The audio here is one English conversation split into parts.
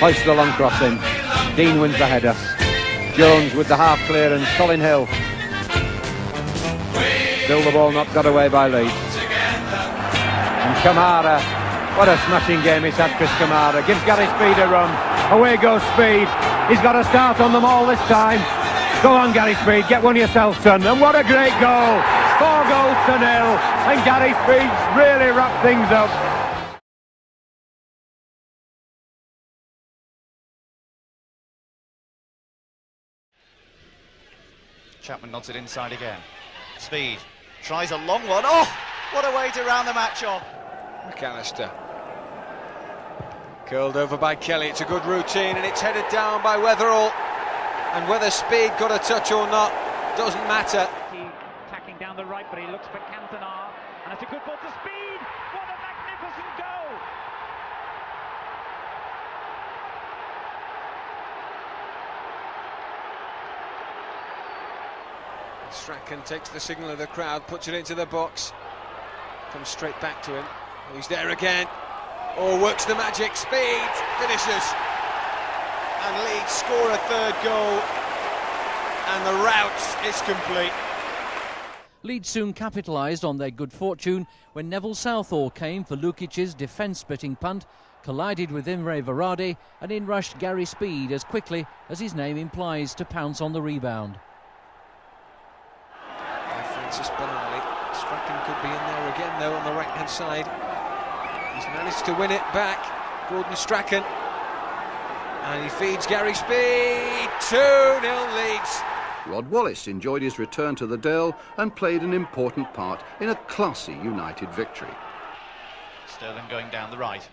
Hoist the long crossing. Dean wins the header. Jones with the half clearance. Colin Hill. Still the ball not got away by Leeds. And Kamara. What a smashing game he's had, Chris Kamara. Gives Gary Speed a run. Away goes Speed. He's got a start on them all this time. Go on, Gary Speed, get one yourself, son. And what a great goal. 4 goals to 0. And Gary Speed's really wrapped things up. Chapman nods it inside again. Speed tries a long one. Oh, what a way to round the match off. McAllister. Curled over by Kelly. It's a good routine and it's headed down by Weatherall. And whether Speed got a touch or not doesn't matter. He tacking down the right, but he looks for Cantona, and it's a good ball to Speed. What a magnificent goal! Strachan takes the signal of the crowd, puts it into the box, comes straight back to him. He's there again. Oh, works the magic. Speed finishes. And Leeds score a 3rd goal, and the rout is complete. Leeds soon capitalised on their good fortune when Neville Southall came for Lukic's defence-splitting punt, collided with Imre Varadi, and in rushed Gary Speed as quickly as his name implies to pounce on the rebound. Francis Benali. Strachan could be in there again though on the right-hand side. He's managed to win it back. Gordon Strachan. And he feeds Gary Speed. 2-0 Leeds. Rod Wallace enjoyed his return to the Dale and played an important part in a classy United victory. Sterling going down the right.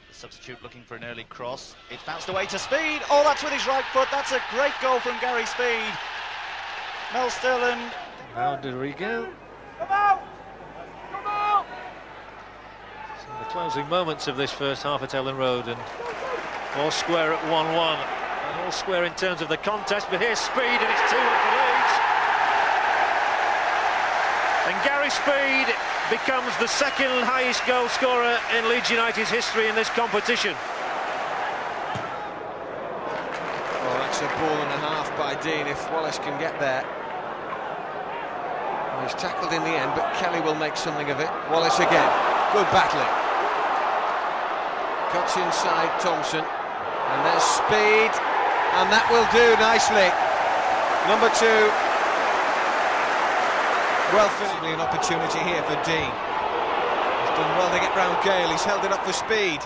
The substitute looking for an early cross. It's bounced away to Speed. Oh, that's with his right foot. That's a great goal from Gary Speed. Mel Sterling. How did we go? Come out! Come out! So the closing moments of this first half at Ellen Road, and all square at 1-1. And all square in terms of the contest, but here's Speed and it's 2-1 for Leeds. And Gary Speed becomes the 2nd highest goal scorer in Leeds United's history in this competition. Oh, that's a ball and a half by Dean if Wallace can get there. Well, he's tackled in the end, but Kelly will make something of it. Wallace again. Good battling. Cuts inside Thompson. And there's Speed. And that will do nicely. Number 2. Well, physically an opportunity here for Dean. He's done well to get round Gale. He's held it up for Speed.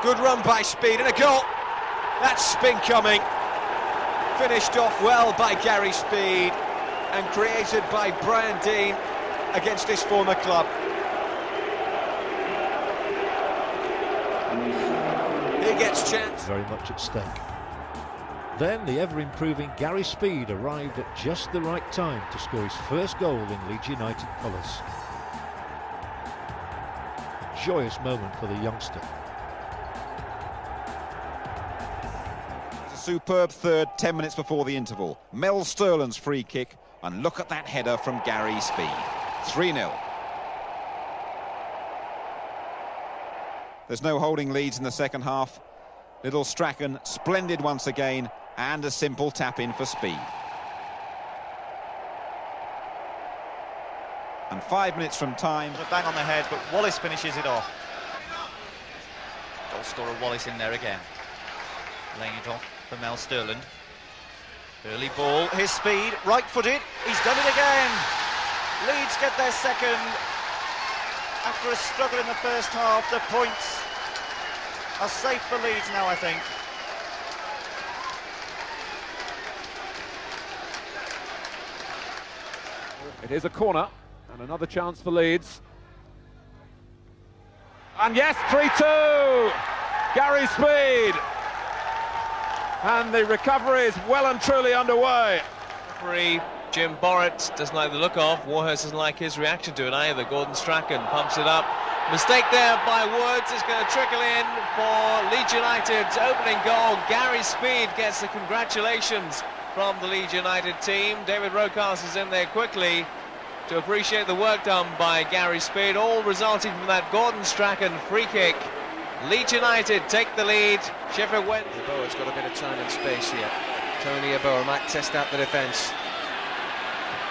Good run by Speed and a goal. That's spin coming. Finished off well by Gary Speed and created by Brian Dean against his former club. He gets chance. Very much at stake. Then the ever-improving Gary Speed arrived at just the right time to score his first goal in Leeds United colours. Joyous moment for the youngster. A superb third, 10 minutes before the interval. Mel Sterling's free kick, and look at that header from Gary Speed. 3-0. There's no holding Leeds in the second half. Little Strachan, splendid once again, and a simple tap-in for Speed. And 5 minutes from time. A bang on the head, but Wallace finishes it off. Goal scorer Wallace in there again. Laying it off for Mel Sterling. Early ball, his Speed, right-footed, he's done it again. Leeds get their 2nd. After a struggle in the first half, the points are safe for Leeds now, I think. It is a corner and another chance for Leeds. And yes, 3-2. Gary Speed. And the recovery is well and truly underway. Referee Jim Borrett doesn't like the look of. Warhurst doesn't like his reaction to it either. Gordon Strachan pumps it up. Mistake there by Woods. It's going to trickle in for Leeds United's opening goal. Gary Speed gets the congratulations from the Leeds United team. David Rocas is in there quickly to appreciate the work done by Gary Speed, all resulting from that Gordon Strachan free kick. Leeds United take the lead. Sheffield Wednesday. Yeboah's got a bit of time and space here. Tony Yeboah might test out the defence.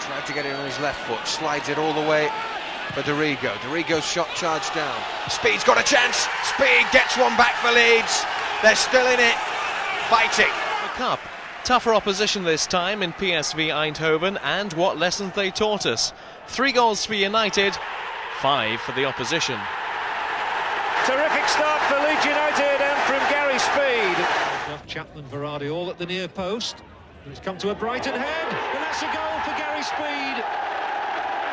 Tried to get it on his left foot, slides it all the way for Dorigo. Dorigo's shot charged down. Speed's got a chance. Speed gets one back for Leeds. They're still in it, fighting. The Cup. Tougher opposition this time in PSV Eindhoven, and what lessons they taught us. 3 goals for United, 5 for the opposition. Terrific start for Leeds United and from Gary Speed. Chapman, Varady all at the near post. It's come to a Brighton head, and that's a goal for Gary Speed.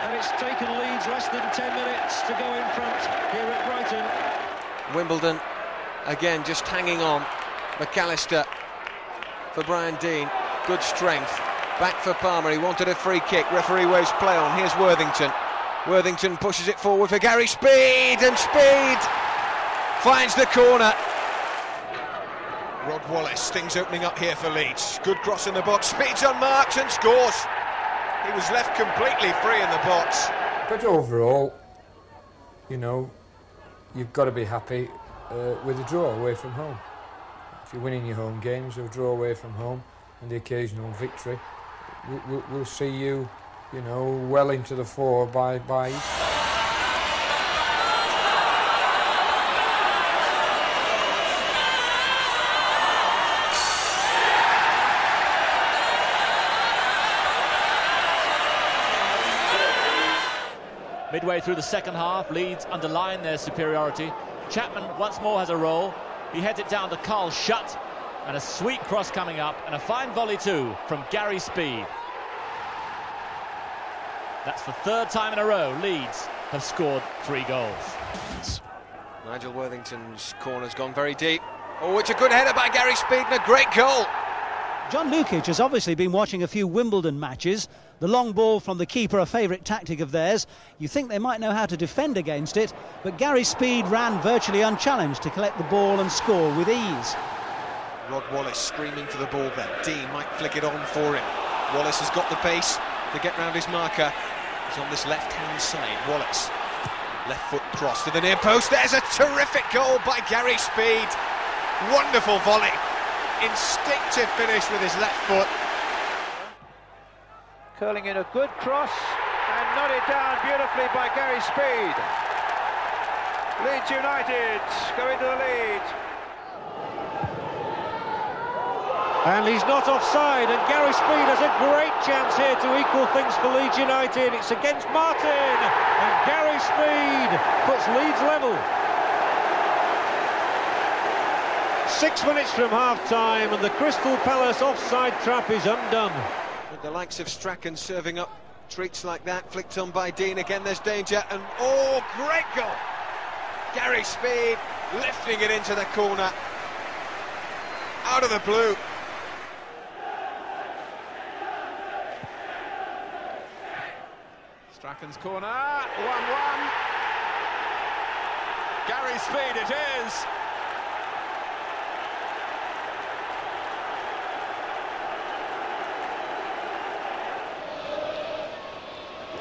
And it's taken Leeds less than 10 minutes to go in front here at Brighton. Wimbledon again just hanging on. McAllister for Brian Deane. Good strength. Back for Palmer. He wanted a free kick. Referee waves play on. Here's Worthington. Worthington pushes it forward for Gary Speed, and Speed finds the corner. Rod Wallace, things opening up here for Leeds. Good cross in the box. Speed's unmarked and scores. He was left completely free in the box. But overall, you know, you've got to be happy with a draw away from home. If you're winning your home games, a draw away from home, and the occasional victory, we'll see you, you know, well into the fore by Easter. Midway through the second half, Leeds underline their superiority. Chapman once more has a roll. He heads it down to Carl Schutt, and a sweet cross coming up, and a fine volley too from Gary Speed. That's the 3rd time in a row Leeds have scored 3 goals. Nigel Worthington's corner's gone very deep. Oh, it's a good header by Gary Speed and a great goal. John Lukic has obviously been watching a few Wimbledon matches. The long ball from the keeper, a favourite tactic of theirs. You think they might know how to defend against it, but Gary Speed ran virtually unchallenged to collect the ball and score with ease. Rod Wallace screaming for the ball there. Dean might flick it on for him. Wallace has got the pace to get round his marker. He's on this left-hand side. Wallace, left foot cross to the near post. There's a terrific goal by Gary Speed. Wonderful volley. Instinctive finish with his left foot. Curling in a good cross and nodded down beautifully by Gary Speed. Leeds United go into the lead. And he's not offside, and Gary Speed has a great chance here to equal things for Leeds United. It's against Martin, and Gary Speed puts Leeds level. 6 minutes from half-time, and the Crystal Palace offside trap is undone. With the likes of Strachan serving up treats like that, flicked on by Dean. Again, there's danger, and oh, great goal! Gary Speed lifting it into the corner, out of the blue. Strachan's corner, 1-1. Gary Speed it is.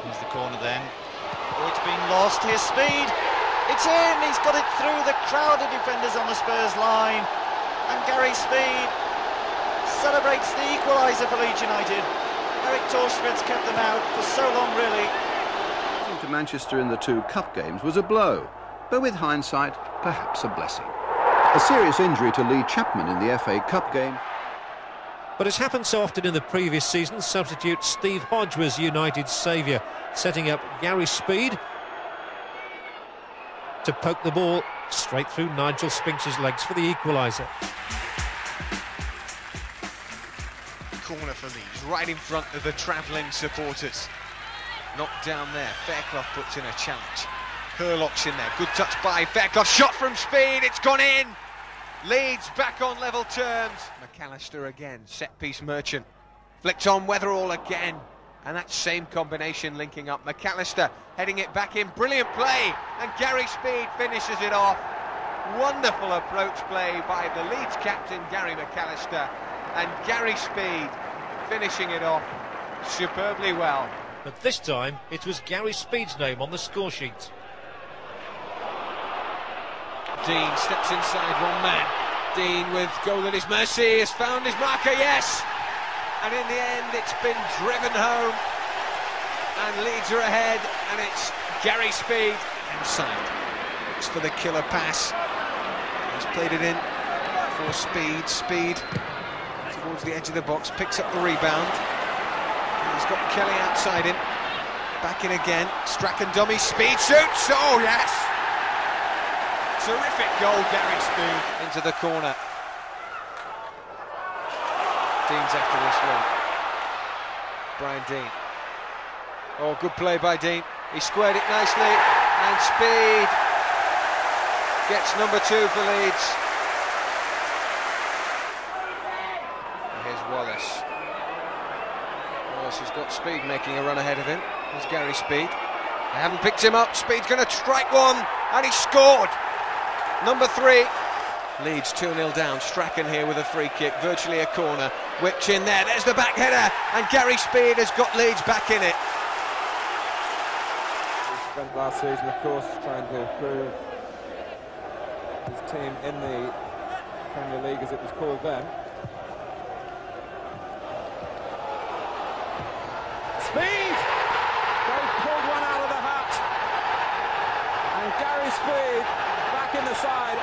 Here's the corner then. Oh, it's been lost. Here's Speed. It's in. He's got it through the crowded defenders on the Spurs line. And Gary Speed celebrates the equaliser for Leeds United. Eric Torschmidt's kept them out for so long, really. Losing to Manchester in the 2 cup games was a blow, but with hindsight, perhaps a blessing. A serious injury to Lee Chapman in the FA Cup game. But as happened so often in the previous season, substitute Steve Hodge was United's saviour, setting up Gary Speed to poke the ball straight through Nigel Spinks's legs for the equaliser. Corner for Leeds, right in front of the travelling supporters. Knocked down there, Fairclough puts in a challenge. Hurlock's in there, good touch by Fairclough, shot from Speed, it's gone in! Leeds back on level terms. McAllister again, set-piece Merchant. Flicked on Weatherall again. And that same combination linking up. McAllister heading it back in, brilliant play. And Gary Speed finishes it off. Wonderful approach play by the Leeds captain, Gary McAllister. And Gary Speed finishing it off superbly well. But this time, it was Gary Speed's name on the score sheet. Dean steps inside one man. Dean with goal at his mercy has found his marker, yes! And in the end it's been driven home and Leeds are ahead, and it's Gary Speed inside. Looks for the killer pass. He's played it in for Speed towards the edge of the box, picks up the rebound. He's got Kelly outside him. Back in again, Strachan dummy, Speed shoots, oh yes! Terrific goal, Gary Speed. Into the corner. Dean's after this one. Brian Dean. Oh, good play by Dean. He squared it nicely, and Speed gets number 2 for Leeds. And here's Wallace. Wallace has got Speed making a run ahead of him. There's Gary Speed. They haven't picked him up. Speed's going to strike one, and he scored. Number 3. Leeds 2-0 down. Strachan here with a free kick, virtually a corner. Which in there. There's the back header, and Gary Speed has got Leeds back in it. He spent last season, of course, trying to improve his team in the Premier League, as it was called then. Speed! They pulled one out of the hat. And Gary Speed back in the side.